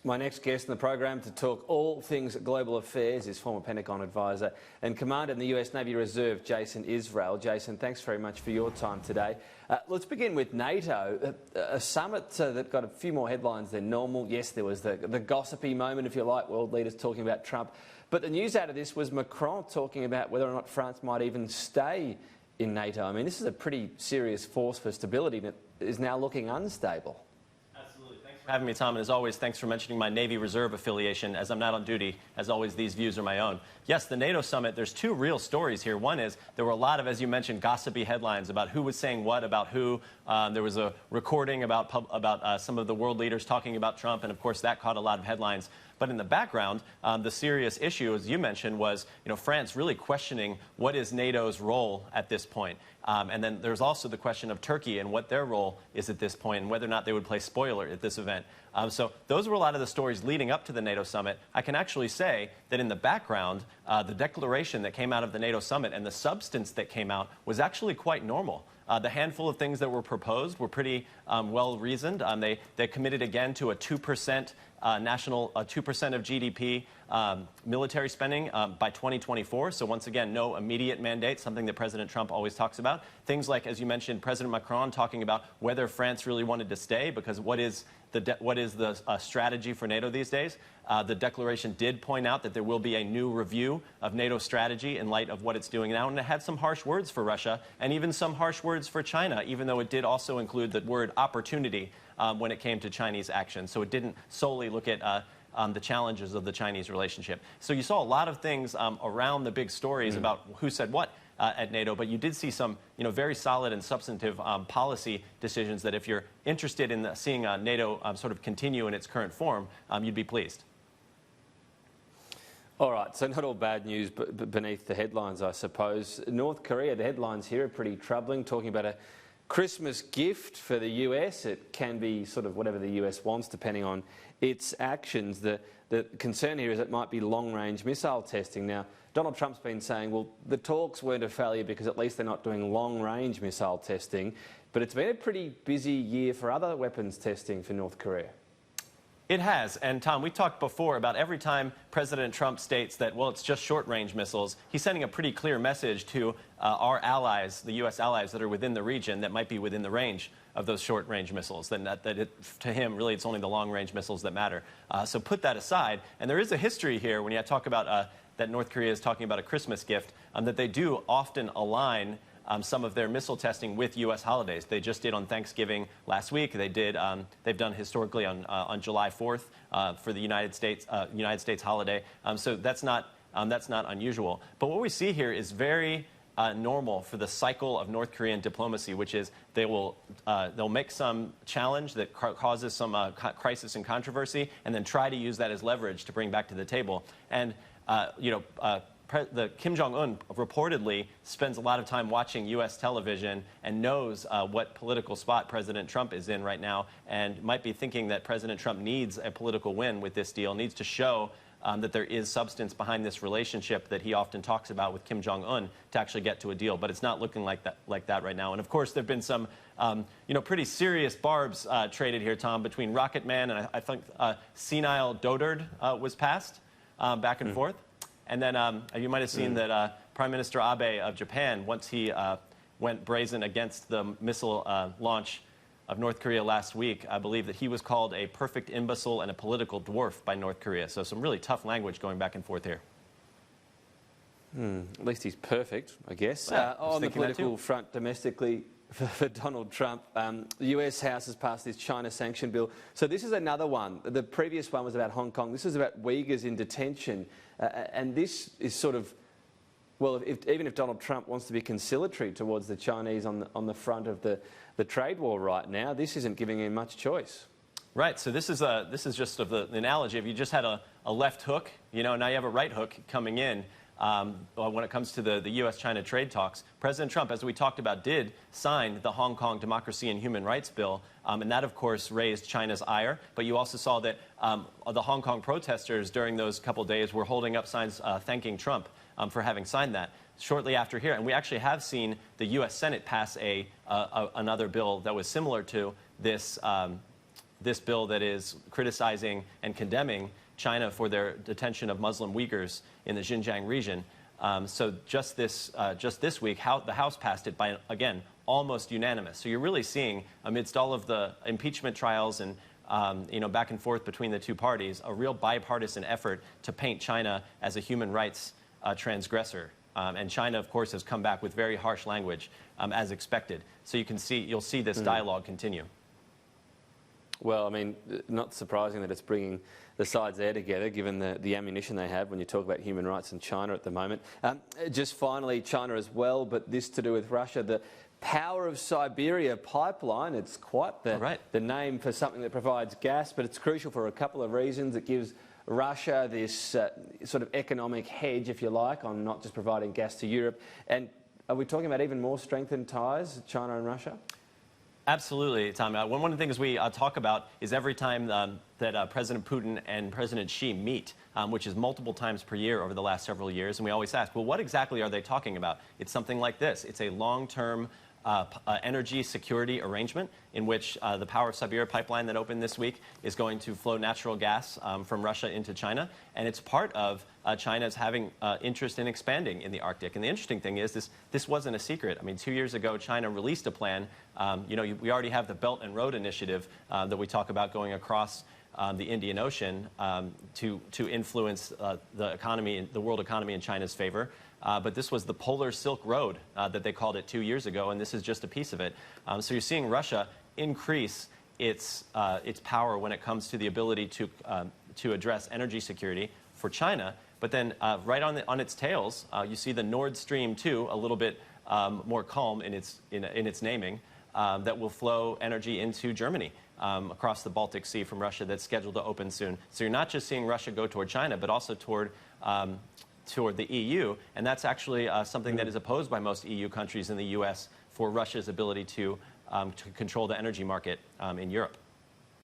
My next guest in the program to talk all things global affairs is former Pentagon advisor and commander in the US Navy Reserve, Jason Israel. Jason, thanks very much for your time today. Let's begin with NATO, a summit that got a few more headlines than normal. Yes, there was the gossipy moment, if you like, world leaders talking about Trump. But the news out of this was Macron talking about whether or not France might even stay in NATO. I mean, this is a pretty serious force for stability that is now looking unstable. For having me, Tom, and as always, thanks for mentioning my Navy Reserve affiliation. As I'm not on duty, as always, these views are my own. Yes, the NATO summit, there's two real stories here. One is there were a lot of, as you mentioned, gossipy headlines about who was saying what about who. There was a recording about some of the world leaders talking about Trump, and of course that caught a lot of headlines. But in the background, the serious issue, as you mentioned, was France really questioning what is NATO's role at this point. And then there's also the question of Turkey and what their role is at this point and whether or not they would play spoiler at this event. So those were a lot of the stories leading up to the NATO summit. I can actually say that in the background, the declaration that came out of the NATO summit and the substance that came out was actually quite normal. The handful of things that were proposed were pretty well reasoned. They committed again to a 2% 2% of GDP military spending by 2024. So once again, no immediate mandate, something that President Trump always talks about. Things like, as you mentioned, President Macron talking about whether France really wanted to stay, because what is the strategy for NATO these days? The declaration did point out that there will be a new review of NATO strategy in light of what it's doing now, and it had some harsh words for Russia and even some harsh words for China, even though it did also include the word opportunity when it came to Chinese action. So it didn't solely look at the challenges of the Chinese relationship. So you saw a lot of things around the big stories about who said what at NATO, but you did see some very solid and substantive policy decisions that if you're interested in seeing NATO sort of continue in its current form, you'd be pleased. All right, so not all bad news beneath the headlines, I suppose. North Korea, the headlines here are pretty troubling, talking about a Christmas gift for the US. It can be sort of whatever the US wants, depending on its actions. The concern here is it might be long-range missile testing. Now, Donald Trump's been saying, well, the talks weren't a failure because at least they're not doing long-range missile testing. But it's been a pretty busy year for other weapons testing for North Korea. It has. And, Tom, we talked before about every time President Trump states that, well, it's just short-range missiles, he's sending a pretty clear message to our allies, the U.S. allies that are within the region that might be within the range of those short-range missiles. To him, really, it's only the long-range missiles that matter. So put that aside. And there is a history here when you talk about that North Korea is talking about a Christmas gift, that they do often align some of their missile testing with U.S. holidays. They just did on Thanksgiving last week. They've done historically on July 4th for the United States holiday. So that's not unusual. But what we see here is very normal for the cycle of North Korean diplomacy, which is they'll make some challenge that causes some crisis and controversy, and then try to use that as leverage to bring back to the table. And the Kim Jong-un reportedly spends a lot of time watching U.S. television and knows what political spot President Trump is in right now, and might be thinking that President Trump needs a political win with this deal, needs to show that there is substance behind this relationship that he often talks about with Kim Jong-un to actually get to a deal. But it's not looking like that right now. And of course, there have been some pretty serious barbs traded here, Tom, between Rocket Man and I think Senile Dotard was passed back and forth. And then you might have seen that Prime Minister Abe of Japan, once he went brazen against the missile launch of North Korea last week, I believe that he was called a perfect imbecile and a political dwarf by North Korea. So some really tough language going back and forth here. At least he's perfect, I guess. Well, on the political front domestically, for Donald Trump, the US House has passed this China sanction bill. So this is another one. The previous one was about Hong Kong. This is about Uyghurs in detention. And this is sort of, well, even if Donald Trump wants to be conciliatory towards the Chinese on the front of the trade war right now, this isn't giving him much choice. Right. So this is just of the analogy. If you just had a left hook, now you have a right hook coming in. When it comes to the U.S.-China trade talks, President Trump, as we talked about, did sign the Hong Kong Democracy and Human Rights Bill, and that, of course, raised China's ire. But you also saw that the Hong Kong protesters during those couple days were holding up signs thanking Trump for having signed that. Shortly after here, and we actually have seen the U.S. Senate pass another bill that was similar to this this bill that is criticizing and condemning China for their detention of Muslim Uyghurs in the Xinjiang region. So just this week, the House passed it by, again, almost unanimous. So you're really seeing, amidst all of the impeachment trials and back and forth between the two parties, a real bipartisan effort to paint China as a human rights transgressor. And China, of course, has come back with very harsh language, as expected. So you'll see this dialogue continue. Well, I mean, not surprising that it's bringing the sides there together, given the ammunition they have when you talk about human rights in China at the moment. Just finally, China as well, but this to do with Russia. The Power of Siberia pipeline, it's quite the name for something that provides gas, but it's crucial for a couple of reasons. It gives Russia this sort of economic hedge, if you like, on not just providing gas to Europe. And are we talking about even more strengthened ties, China and Russia? Absolutely, Tom. One of the things we talk about is every time that President Putin and President Xi meet, which is multiple times per year over the last several years, and we always ask, well, what exactly are they talking about? It's something like this. It's a long-term energy security arrangement in which the Power of Siberia pipeline that opened this week is going to flow natural gas from Russia into China. And it's part of China's having interest in expanding in the Arctic. And the interesting thing is this wasn't a secret. I mean, 2 years ago, China released a plan. We already have the Belt and Road Initiative that we talk about going across the Indian Ocean to influence the world economy in China's favor. But this was the Polar Silk Road that they called it 2 years ago, and this is just a piece of it. So you're seeing Russia increase its power when it comes to the ability to address energy security for China. But then right on its tails, you see the Nord Stream 2, a little bit more calm in its naming, that will flow energy into Germany across the Baltic Sea from Russia, that's scheduled to open soon. So you're not just seeing Russia go toward China, but also toward the EU, and that's actually something that is opposed by most EU countries in the U.S. for Russia's ability to control the energy market in Europe.